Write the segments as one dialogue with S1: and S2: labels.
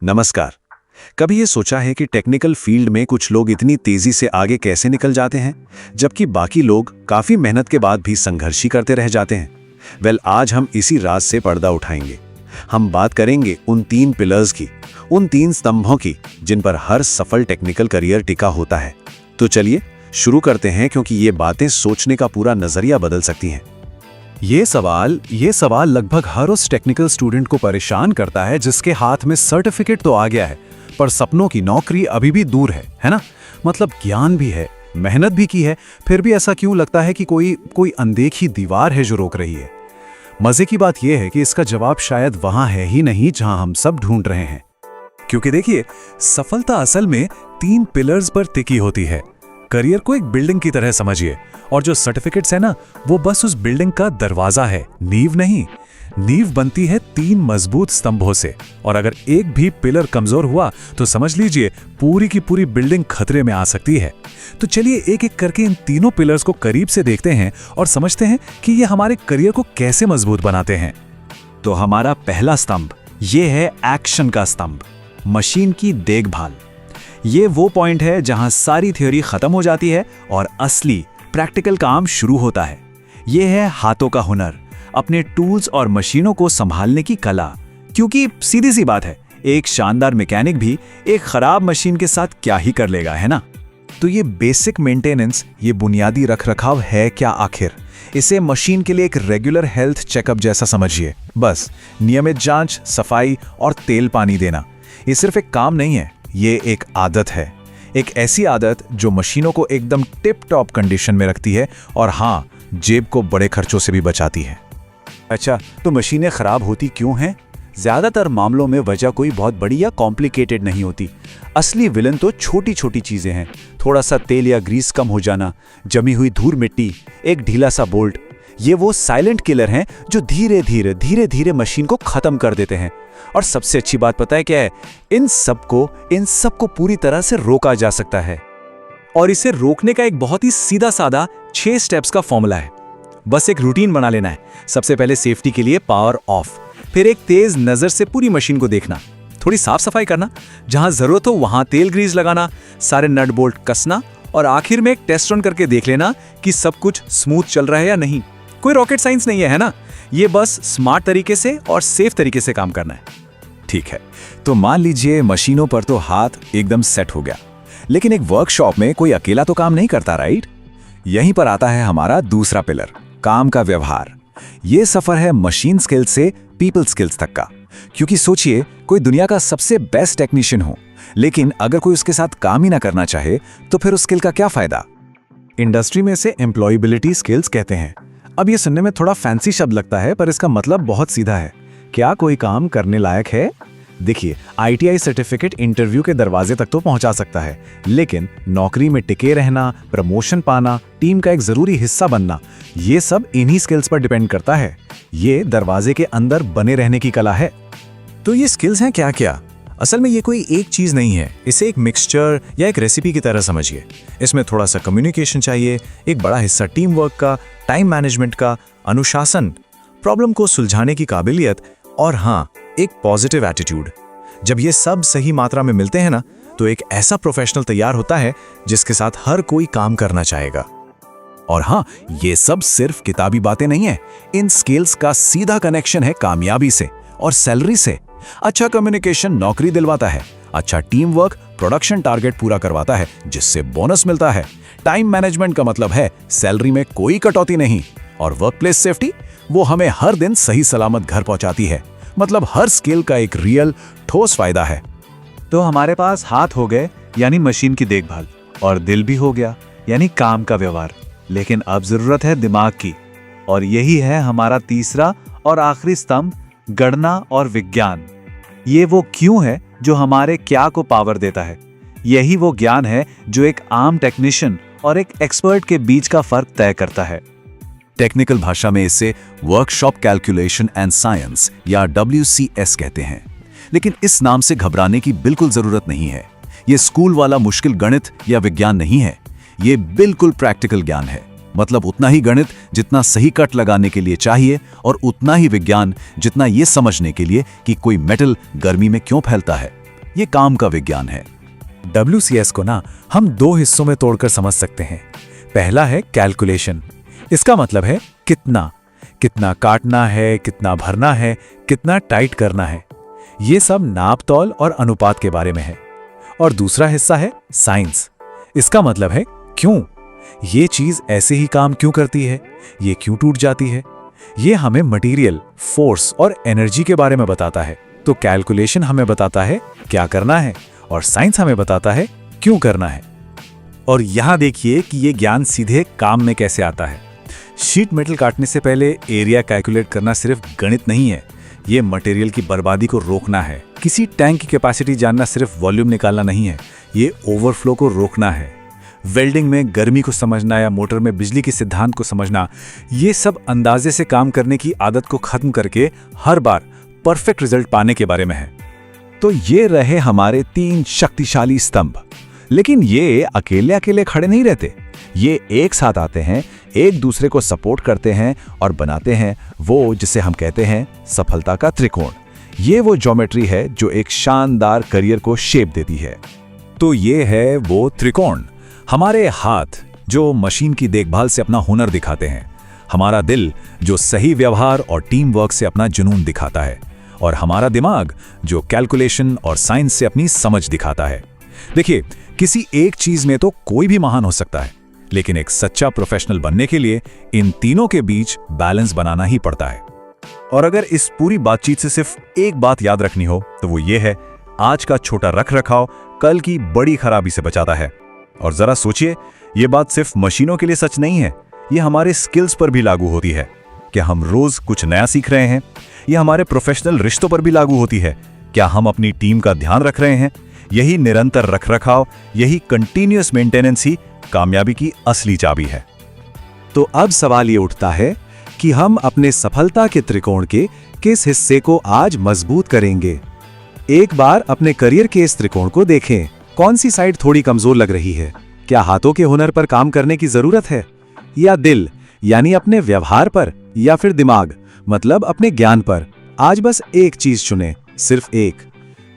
S1: नमस्कार। कभी ये सोचा है कि टेक्निकल फील्ड में कुछ लोग इतनी तेजी से आगे कैसे निकल जाते हैं, जबकि बाकी लोग काफी मेहनत के बाद भी संघर्ष ही करते रह जाते हैं? आज हम इसी राज से पर्दा उठाएंगे। हम बात करेंगे उन 3 पिलर्स की, उन 3 स्तंभों की, जिन पर हर सफल टेक्निकल करियर टिका होता है। तो चलिए शुरू करते हैं, क्योंकि ये बातें सोचने का पूरा नजरिया बदल सकती हैं।
S2: ये सवाल लगभग हर उस टेक्निकल स्टूडेंट को परेशान करता है जिसके हाथ में सर्टिफिकेट तो आ गया है, पर सपनों की नौकरी अभी भी दूर है ना? मतलब ज्ञान भी है, मेहनत भी की है, फिर भी ऐसा क्यों लगता है कि कोई अनदेखी दीवार है जो रोक रही है? मजे की बात यह है कि इसका जवाब शायद वहां है ही नहीं जहां हम सब ढूंढ रहे हैं। क्योंकि देखिए, सफलता असल में 3 पिलर्स पर टिकी होती है। करियर को एक बिल्डिंग की तरह समझिए, और जो सर्टिफिकेट्स है ना, वो बस उस बिल्डिंग का दरवाजा है, नींव नहीं। नींव बनती है 3 मजबूत स्तंभों से, और अगर एक भी पिलर कमजोर हुआ तो समझ लीजिए पूरी की पूरी बिल्डिंग खतरे में आ सकती है। तो चलिए एक एक करके इन तीनों पिलर्स को करीब से देखते हैं और समझते हैं कि ये हमारे करियर को कैसे मजबूत बनाते हैं। तो हमारा पहला स्तंभ ये है एक्शन का स्तंभ, मशीन की देखभाल। ये वो पॉइंट है जहां सारी थ्योरी खत्म हो जाती है और असली प्रैक्टिकल काम शुरू होता है। ये है हाथों का हुनर, अपने टूल्स और मशीनों को संभालने की कला। क्योंकि सीधी सी बात है, एक शानदार मैकेनिक भी एक खराब मशीन के साथ क्या ही कर लेगा, है ना? तो ये बेसिक मेंटेनेंस, ये बुनियादी रखरखाव है क्या आखिर? इसे मशीन के लिए एक रेगुलर हेल्थ चेकअप जैसा समझिए। बस नियमित जांच, सफाई और तेल पानी देना। ये सिर्फ एक काम नहीं है, ये एक आदत है। एक ऐसी आदत जो मशीनों को एकदम टिप टॉप कंडीशन में रखती है और हाँ, जेब को बड़े खर्चों से भी बचाती है।
S3: अच्छा, तो मशीनें खराब होती क्यों हैं? ज्यादातर मामलों में वजह कोई बहुत बड़ी या कॉम्प्लिकेटेड नहीं होती। असली विलन तो छोटी छोटी चीजें हैं। थोड़ा सा तेल या ग्रीस कम हो जाना, जमी हुई धूल मिट्टी, एक ढीला सा बोल्ट। ये वो साइलेंट किलर हैं जो धीरे धीरे मशीन को खत्म कर देते हैं। और सबसे अच्छी बात पता है क्या है? इन सबको पूरी तरह से रोका जा सकता है।
S2: और इसे रोकने का एक बहुत ही सीधा साधा 6 स्टेप्स का फॉर्मूला है। बस एक रूटीन बना लेना है। सबसे पहले सेफ्टी के लिए पावर ऑफ, फिर एक तेज नजर से पूरी मशीन को देखना, थोड़ी साफ सफाई करना, जहां जरूरत हो वहां तेल ग्रीस लगाना, सारे नट बोल्ट कसना, और आखिर में एक टेस्ट रन करके देख लेना कि सब कुछ स्मूथ चल रहा है या नहीं। कोई रॉकेट साइंस नहीं है ना? ये बस स्मार्ट तरीके से और सेफ तरीके से काम करना है।
S3: ठीक है, तो मान लीजिए मशीनों पर तो हाथ एकदम सेट हो गया, लेकिन एक वर्कशॉप में कोई अकेला तो काम नहीं करता, राइट? यहीं पर आता है हमारा दूसरा पिलर, काम का व्यवहार। ये सफर है मशीन स्किल्स से पीपल स्किल्स तक का। क्योंकि सोचिए, कोई दुनिया का सबसे बेस्ट टेक्नीशियन हो, लेकिन अगर कोई उसके साथ काम ही ना करना चाहे, तो फिर उस स्किल का क्या फायदा?
S2: इंडस्ट्री में से एम्प्लॉयबिलिटी स्किल्स कहते हैं। अब ये सुनने में थोड़ा फैंसी शब्द लगता है, पर इसका मतलब बहुत सीधा है। क्या कोई काम करने लायक है? देखिए, ITI सर्टिफिकेट इंटरव्यू के दरवाजे तक तो पहुंचा सकता है, लेकिन नौकरी में टिके रहना, प्रमोशन पाना, टीम का एक जरूरी हिस्सा बनना, ये सब इन्हीं स्किल्स पर डिपेंड करता है। ये दरवाजे के अंदर बने रहने की कला है।
S3: तो ये स्किल्स हैं क्या क्या? असल में ये कोई एक चीज नहीं है। इसे एक मिक्सचर या एक रेसिपी की तरह समझिए। इसमें थोड़ा सा कम्युनिकेशन चाहिए, एक बड़ा हिस्सा टीम वर्क का, टाइम मैनेजमेंट का, अनुशासन, प्रॉब्लम को सुलझाने की काबिलियत, और हाँ, एक पॉजिटिव एटीट्यूड। जब ये सब सही मात्रा में मिलते हैं ना, तो एक ऐसा प्रोफेशनल तैयार होता है जिसके साथ हर कोई काम करना चाहेगा। और हाँ, ये सब सिर्फ किताबी बातें नहीं है। इन स्किल्स का सीधा कनेक्शन है कामयाबी से और सैलरी से। अच्छा कम्युनिकेशन नौकरी दिलवाता है, अच्छा टीम वर्क प्रोडक्शन टारगेट पूरा करवाता है जिससे बोनस मिलता है। टाइम मैनेजमेंट का मतलब है सैलरी में कोई कटौती नहीं। और वर्कप्लेस सेफ्टी, वो हमें हर दिन सही सलामत घर पहुंचाती है। मतलब हर स्किल का एक रियल ठोस फायदा है।
S2: तो हमारे पास हाथ हो गए यानी मशीन की देखभाल, और दिल भी हो गया यानी काम का व्यवहार। लेकिन अब जरूरत है दिमाग की, और यही है हमारा तीसरा और आखिरी स्तंभ, गणना और विज्ञान। ये वो क्यों है जो हमारे क्या को पावर देता है। यही वो ज्ञान है जो एक आम टेक्नीशियन और एक एक्सपर्ट के बीच का फर्क तय करता है।
S3: टेक्निकल भाषा में इसे वर्कशॉप कैलकुलेशन एंड साइंस या WCS कहते हैं। लेकिन इस नाम से घबराने की बिल्कुल जरूरत नहीं है। ये स्कूल वाला मुश्किल गणित या विज्ञान नहीं है। ये बिल्कुल प्रैक्टिकल ज्ञान है। मतलब उतना ही गणित जितना सही कट लगाने के लिए चाहिए, और उतना ही विज्ञान जितना ये समझने के लिए कि कोई मेटल गर्मी में क्यों फैलता है।
S2: ये काम का विज्ञान है। WCS को ना हम दो हिस्सों में तोड़कर समझ सकते हैं। पहला है कैलकुलेशन। इसका मतलब है कितना कितना काटना है, कितना भरना है, कितना टाइट करना है। ये सब नाप तौल और अनुपात के बारे में है। और दूसरा हिस्सा है साइंस। इसका मतलब है क्यों, ये चीज ऐसे ही काम क्यों करती है, ये क्यों टूट जाती है। ये हमें मटेरियल, फोर्स और एनर्जी के बारे में बताता है। तो कैलकुलेशन हमें बताता है क्या करना है और साइंस हमें बताता है क्यों करना है। और यहां देखिए कि ये ज्ञान सीधे काम में कैसे आता है। शीट मेटल काटने से पहले एरिया कैलकुलेट करना सिर्फ गणित नहीं है, ये मटेरियल की बर्बादी को रोकना है। किसी टैंक की कैपेसिटी जानना सिर्फ वॉल्यूम निकालना नहीं है, ये ओवरफ्लो को रोकना है। वेल्डिंग में गर्मी को समझना या मोटर में बिजली के सिद्धांत को समझना, ये सब अंदाजे से काम करने की आदत को खत्म करके हर बार परफेक्ट रिजल्ट पाने के बारे में है।
S1: तो ये रहे हमारे 3 शक्तिशाली स्तंभ। लेकिन ये अकेले अकेले खड़े नहीं रहते, ये एक साथ आते हैं, एक दूसरे को सपोर्ट करते हैं और बनाते हैं वो जिसे हम कहते हैं सफलता का त्रिकोण। ये वो ज्योमेट्री है जो एक शानदार करियर को शेप देती है।
S2: तो ये है वो त्रिकोण। हमारे हाथ जो मशीन की देखभाल से अपना हुनर दिखाते हैं, हमारा दिल जो सही व्यवहार और टीम वर्क से अपना जुनून दिखाता है, और हमारा दिमाग जो कैलकुलेशन और साइंस से अपनी समझ दिखाता है। देखिए, किसी एक चीज में तो कोई भी महान हो सकता है, लेकिन एक सच्चा प्रोफेशनल बनने के लिए इन तीनों के बीच बैलेंस बनाना ही पड़ता है। और अगर इस पूरी बातचीत से सिर्फ एक बात याद रखनी हो तो वो ये है, आज का छोटा रखरखाव कल की बड़ी खराबी से बचाता है। और जरा सोचिए, ये बात सिर्फ मशीनों के लिए सच नहीं है, ये हमारे स्किल्स पर भी लागू होती है। क्या हम रोज कुछ नया सीख रहे हैं? ये हमारे प्रोफेशनल रिश्तों पर भी लागू होती है। क्या हम अपनी टीम का ध्यान रख रहे हैं? यही निरंतर रखरखाव, यही कंटिन्यूअस मेंटेनेंस ही कामयाबी की असली चाबी है।
S1: तो अब सवाल ये उठता है कि हम अपने सफलता के त्रिकोण के किस हिस्से को आज मजबूत करेंगे। एक बार अपने करियर के इस त्रिकोण को देखें, कौन सी साइड थोड़ी कमजोर लग रही है? क्या हाथों के हुनर पर काम करने की जरूरत है, या दिल यानी अपने व्यवहार पर, या फिर दिमाग मतलब अपने ज्ञान पर? आज बस एक चीज चुनें, सिर्फ एक,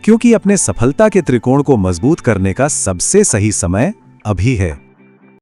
S1: क्योंकि अपने सफलता के त्रिकोण को मजबूत करने का सबसे सही समय अभी है।